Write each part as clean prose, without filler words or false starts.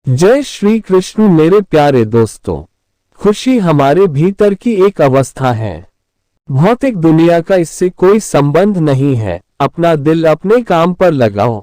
जय श्री कृष्ण। मेरे प्यारे दोस्तों, खुशी हमारे भीतर की एक अवस्था है। भौतिक दुनिया का इससे कोई संबंध नहीं है। अपना दिल अपने काम पर लगाओ,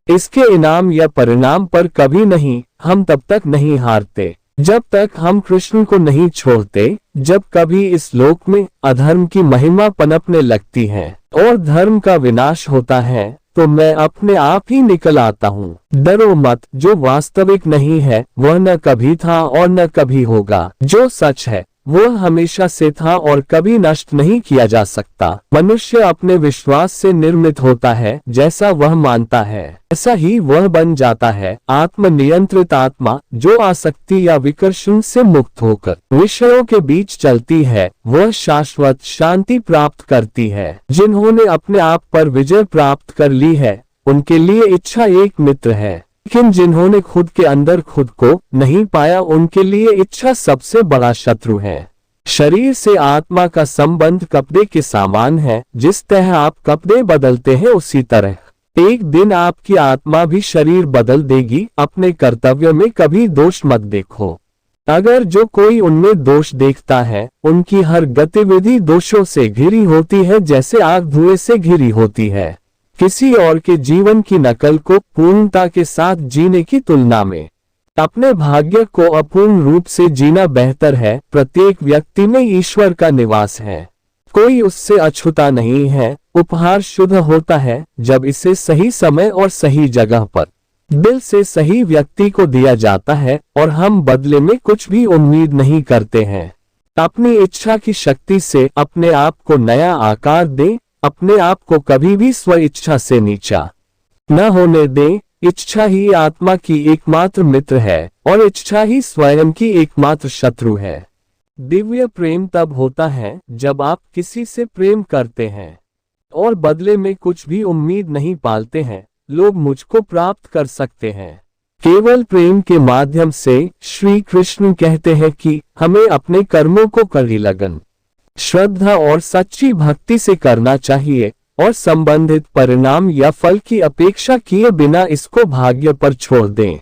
इसके इनाम या परिणाम पर कभी नहीं। हम तब तक नहीं हारते जब तक हम कृष्ण को नहीं छोड़ते। जब कभी इस लोक में अधर्म की महिमा पनपने लगती है और धर्म का विनाश होता है, तो मैं अपने आप ही निकल आता हूँ। डरो मत, जो वास्तविक नहीं है वह न कभी था और न कभी होगा। जो सच है वह हमेशा से था और कभी नष्ट नहीं किया जा सकता। मनुष्य अपने विश्वास से निर्मित होता है। जैसा वह मानता है ऐसा ही वह बन जाता है। आत्मनियंत्रित आत्मा जो आसक्ति या विकर्षण से मुक्त होकर विषयों के बीच चलती है, वह शाश्वत शांति प्राप्त करती है। जिन्होंने अपने आप पर विजय प्राप्त कर ली है, उनके लिए इच्छा एक मित्र है, लेकिन जिन्होंने खुद के अंदर खुद को नहीं पाया, उनके लिए इच्छा सबसे बड़ा शत्रु है। शरीर से आत्मा का संबंध कपड़े के समान है। जिस तरह आप कपड़े बदलते हैं, उसी तरह एक दिन आपकी आत्मा भी शरीर बदल देगी। अपने कर्तव्य में कभी दोष मत देखो। अगर जो कोई उनमें दोष देखता है, उनकी हर गतिविधि दोषों से घिरी होती है, जैसे आग धुएं से घिरी होती है। किसी और के जीवन की नकल को पूर्णता के साथ जीने की तुलना में अपने भाग्य को अपूर्ण रूप से जीना बेहतर है। प्रत्येक व्यक्ति में ईश्वर का निवास है, कोई उससे अछूता नहीं है। उपहार शुद्ध होता है जब इसे सही समय और सही जगह पर दिल से सही व्यक्ति को दिया जाता है, और हम बदले में कुछ भी उम्मीद नहीं करते हैं। अपनी इच्छा की शक्ति से अपने आप को नया आकार दें। अपने आप को कभी भी स्व इच्छा से नीचा न होने दें। इच्छा ही आत्मा की एकमात्र मित्र है और इच्छा ही स्वयं की एकमात्र शत्रु है। दिव्य प्रेम तब होता है जब आप किसी से प्रेम करते हैं और बदले में कुछ भी उम्मीद नहीं पालते हैं। लोग मुझको प्राप्त कर सकते हैं। केवल प्रेम के माध्यम से श्री कृष्ण कहते हैं कि हमें अपने कर्मों को कड़ी लगन, श्रद्धा और सच्ची भक्ति से करना चाहिए और संबंधित परिणाम या फल की अपेक्षा किए बिना इसको भाग्य पर छोड़ दें।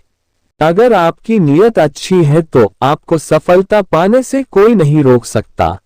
अगर आपकी नीयत अच्छी है तो आपको सफलता पाने से कोई नहीं रोक सकता।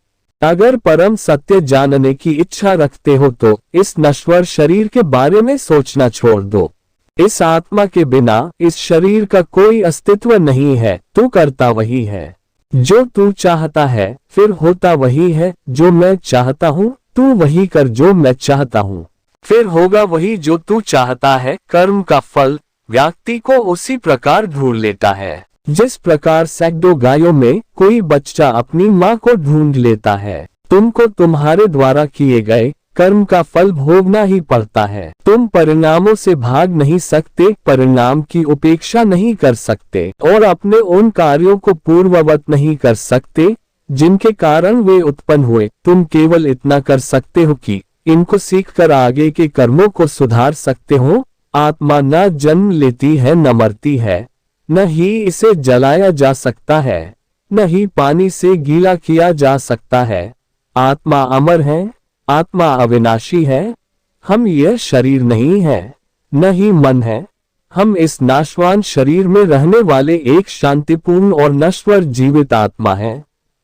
अगर परम सत्य जानने की इच्छा रखते हो तो इस नश्वर शरीर के बारे में सोचना छोड़ दो। इस आत्मा के बिना इस शरीर का कोई अस्तित्व नहीं है। तू करता वही है जो तू चाहता है, फिर होता वही है जो मैं चाहता हूँ। तू वही कर जो मैं चाहता हूँ, फिर होगा वही जो तू चाहता है। कर्म का फल व्यक्ति को उसी प्रकार ढूंढ लेता है जिस प्रकार सैकड़ों गायों में कोई बच्चा अपनी माँ को ढूंढ लेता है। तुमको तुम्हारे द्वारा किए गए कर्म का फल भोगना ही पड़ता है। तुम परिणामों से भाग नहीं सकते, परिणाम की उपेक्षा नहीं कर सकते और अपने उन कार्यों को पूर्ववत नहीं कर सकते जिनके कारण वे उत्पन्न हुए। तुम केवल इतना कर सकते हो कि इनको सीखकर आगे के कर्मों को सुधार सकते हो। आत्मा न जन्म लेती है न मरती है, न ही इसे जलाया जा सकता है, न ही पानी से गीला किया जा सकता है। आत्मा अमर है, आत्मा अविनाशी है। हम यह शरीर नहीं है, न ही मन है। हम इस नाशवान शरीर में रहने वाले एक शांतिपूर्ण और नश्वर जीवित आत्मा है।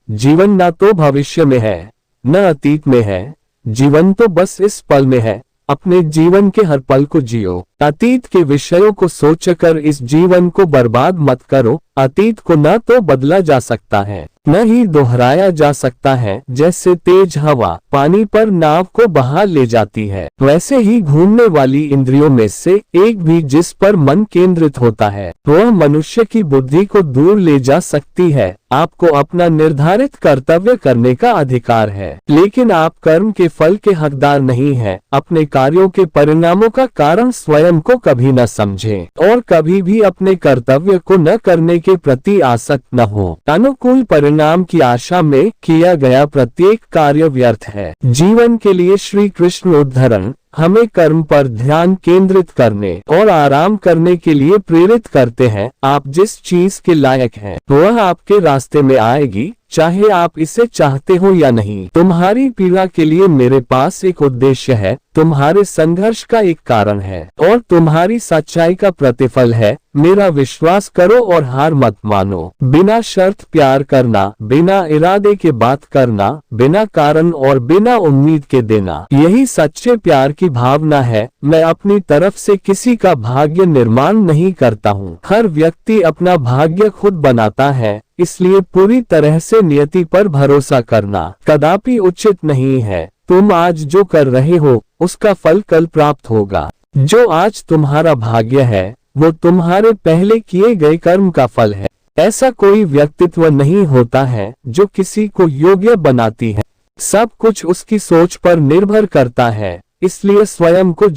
जीवन न तो भविष्य में है न अतीत में है, जीवन तो बस इस पल में है। अपने जीवन के हर पल को जियो। अतीत के विषयों को सोचकर इस जीवन को बर्बाद मत करो। अतीत को न तो बदला जा सकता है न ही दोहराया जा सकता है। जैसे तेज हवा पानी पर नाव को बहा ले जाती है, वैसे ही घूमने वाली इंद्रियों में से एक भी जिस पर मन केंद्रित होता है, वह मनुष्य की बुद्धि को दूर ले जा सकती है। आपको अपना निर्धारित कर्तव्य करने का अधिकार है, लेकिन आप कर्म के फल के हकदार नहीं हैं। अपने कार्यों के परिणामों का कारण स्वयं को कभी न समझें और कभी भी अपने कर्तव्य को न करने के प्रति आसक्त न हो। अनुकूल परिणाम की आशा में किया गया प्रत्येक कार्य व्यर्थ है। जीवन के लिए श्री कृष्ण उद्धरण हमें कर्म पर ध्यान केंद्रित करने और आराम करने के लिए प्रेरित करते हैं। आप जिस चीज के लायक हैं वह आपके रास्ते में आएगी। चाहे आप इसे चाहते हो या नहीं। तुम्हारी पीड़ा के लिए मेरे पास एक उद्देश्य है, तुम्हारे संघर्ष का एक कारण है और तुम्हारी सच्चाई का प्रतिफल है। मेरा विश्वास करो और हार मत मानो। बिना शर्त प्यार करना, बिना इरादे के बात करना, बिना कारण और बिना उम्मीद के देना, यही सच्चे प्यार की भावना है। मैं अपनी तरफ से किसी का भाग्य निर्माण नहीं करता हूँ। हर व्यक्ति अपना भाग्य खुद बनाता है, इसलिए पूरी तरह से नियति पर भरोसा करना कदापि उचित नहीं है। तुम आज जो कर रहे हो उसका फल कल प्राप्त होगा। जो आज तुम्हारा भाग्य है वो तुम्हारे पहले किए गए कर्म का फल है। ऐसा कोई व्यक्तित्व नहीं होता है जो किसी को योग्य बनाती है। सब कुछ उसकी सोच पर निर्भर करता है, इसलिए स्वयं को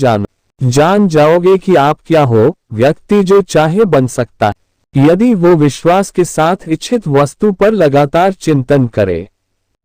जान जाओगे कि आप क्या हो। व्यक्ति जो चाहे बन सकता है यदि वो विश्वास के साथ इच्छित वस्तु पर लगातार चिंतन करे।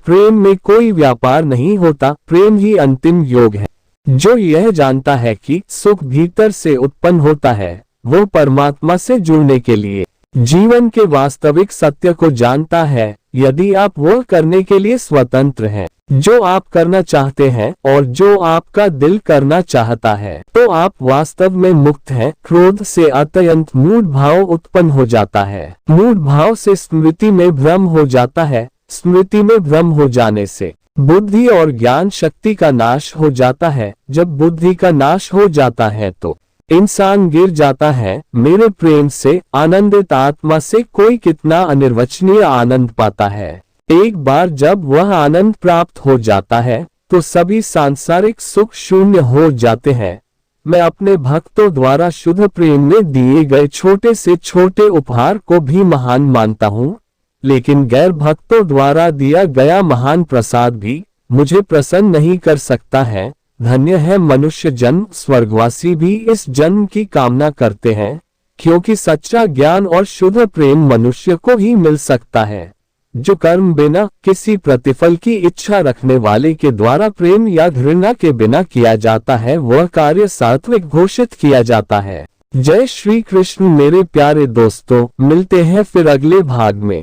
प्रेम में कोई व्यापार नहीं होता, प्रेम ही अंतिम योग है। जो यह जानता है कि सुख भीतर से उत्पन्न होता है, वो परमात्मा से जुड़ने के लिए जीवन के वास्तविक सत्य को जानता है। यदि आप वो करने के लिए स्वतंत्र हैं जो आप करना चाहते हैं और जो आपका दिल करना चाहता है, तो आप वास्तव में मुक्त हैं। क्रोध से अत्यंत मूढ़ भाव उत्पन्न हो जाता है। मूढ़ भाव से स्मृति में भ्रम हो जाता है। स्मृति में भ्रम हो जाने से बुद्धि और ज्ञान शक्ति का नाश हो जाता है। जब बुद्धि का नाश हो जाता है तो इंसान गिर जाता है। मेरे प्रेम से आनंदित आत्मा से कोई कितना अनिर्वचनीय आनंद पाता है। एक बार जब वह आनंद प्राप्त हो जाता है तो सभी सांसारिक सुख शून्य हो जाते हैं। मैं अपने भक्तों द्वारा शुद्ध प्रेम में दिए गए छोटे से छोटे उपहार को भी महान मानता हूँ, लेकिन गैर भक्तों द्वारा दिया गया महान प्रसाद भी मुझे प्रसन्न नहीं कर सकता है। धन्य है मनुष्य जन्म। स्वर्गवासी भी इस जन्म की कामना करते हैं, क्योंकि सच्चा ज्ञान और शुद्ध प्रेम मनुष्य को ही मिल सकता है। जो कर्म बिना किसी प्रतिफल की इच्छा रखने वाले के द्वारा प्रेम या घृणा के बिना किया जाता है, वह कार्य सात्विक घोषित किया जाता है। जय श्री कृष्ण मेरे प्यारे दोस्तों, मिलते हैं फिर अगले भाग में।